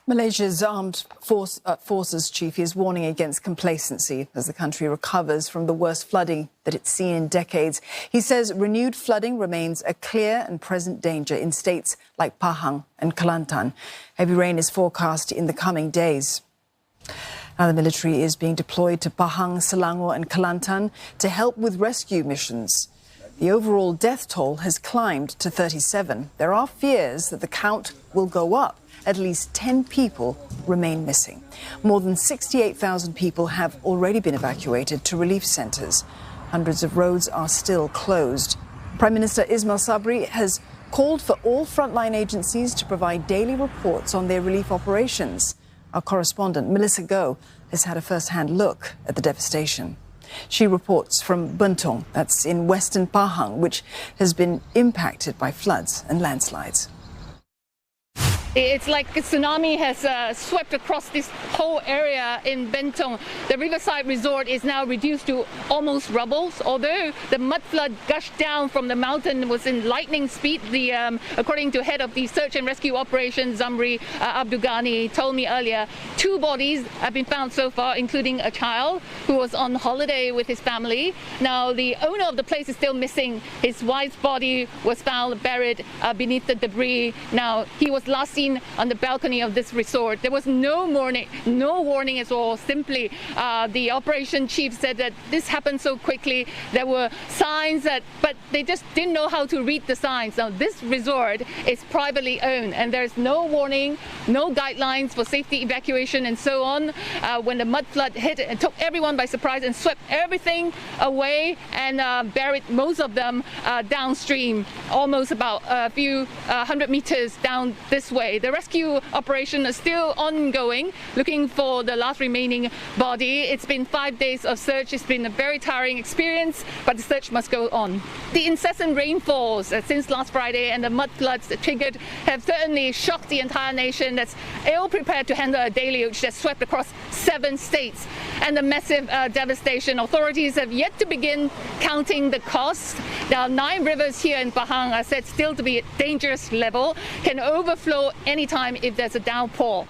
Malaysia's armed forces chief is warning against complacency as the country recovers from the worst flooding that it's seen in decades. He says renewed flooding remains a clear and present danger in states like Pahang and Kelantan. Heavy rain is forecast in the coming days. Now, the military is being deployed to Pahang, Selangor and Kelantan to help with rescue missions. The overall death toll has climbed to 37. There are fears that the count will go up. At least 10 people remain missing. More than 68,000 people have already been evacuated to relief centres. Hundreds of roads are still closed. Prime Minister Ismail Sabri has called for all frontline agencies to provide daily reports on their relief operations. Our correspondent, Melissa Goh, has had a first-hand look at the devastation. She reports from Bentong, that's in western Pahang, which has been impacted by floods and landslides. It's like a tsunami has swept across this whole area in Bentong. The riverside resort is now reduced to almost rubble. Although the mud flood gushed down from the mountain was in lightning speed, according to head of the search and rescue operation, Zamri Abdugani, told me earlier, 2 bodies have been found so far, including a child who was on holiday with his family. Now, the owner of the place is still missing. His wife's body was found buried beneath the debris. Now, he was last seen on the balcony of this resort. There was no warning at all. Simply, the operation chief said that this happened so quickly. There were signs but they just didn't know how to read the signs. Now, this resort is privately owned, and there's no warning, no guidelines for safety evacuation, and so on. When the mud flood hit, it took everyone by surprise and swept everything away and buried most of them downstream, almost about a few 100 meters down this way. The rescue operation is still ongoing, looking for the last remaining body. It's been 5 days of search. It's been a very tiring experience, but the search must go on. The incessant rainfalls since last Friday and the mud floods triggered have certainly shocked the entire nation that's ill-prepared to handle a deluge that swept across 7 states. And the massive devastation. Authorities have yet to begin counting the cost. There are 9 rivers here in Pahang are said still to be at dangerous level, can overflow anytime if there's a downpour.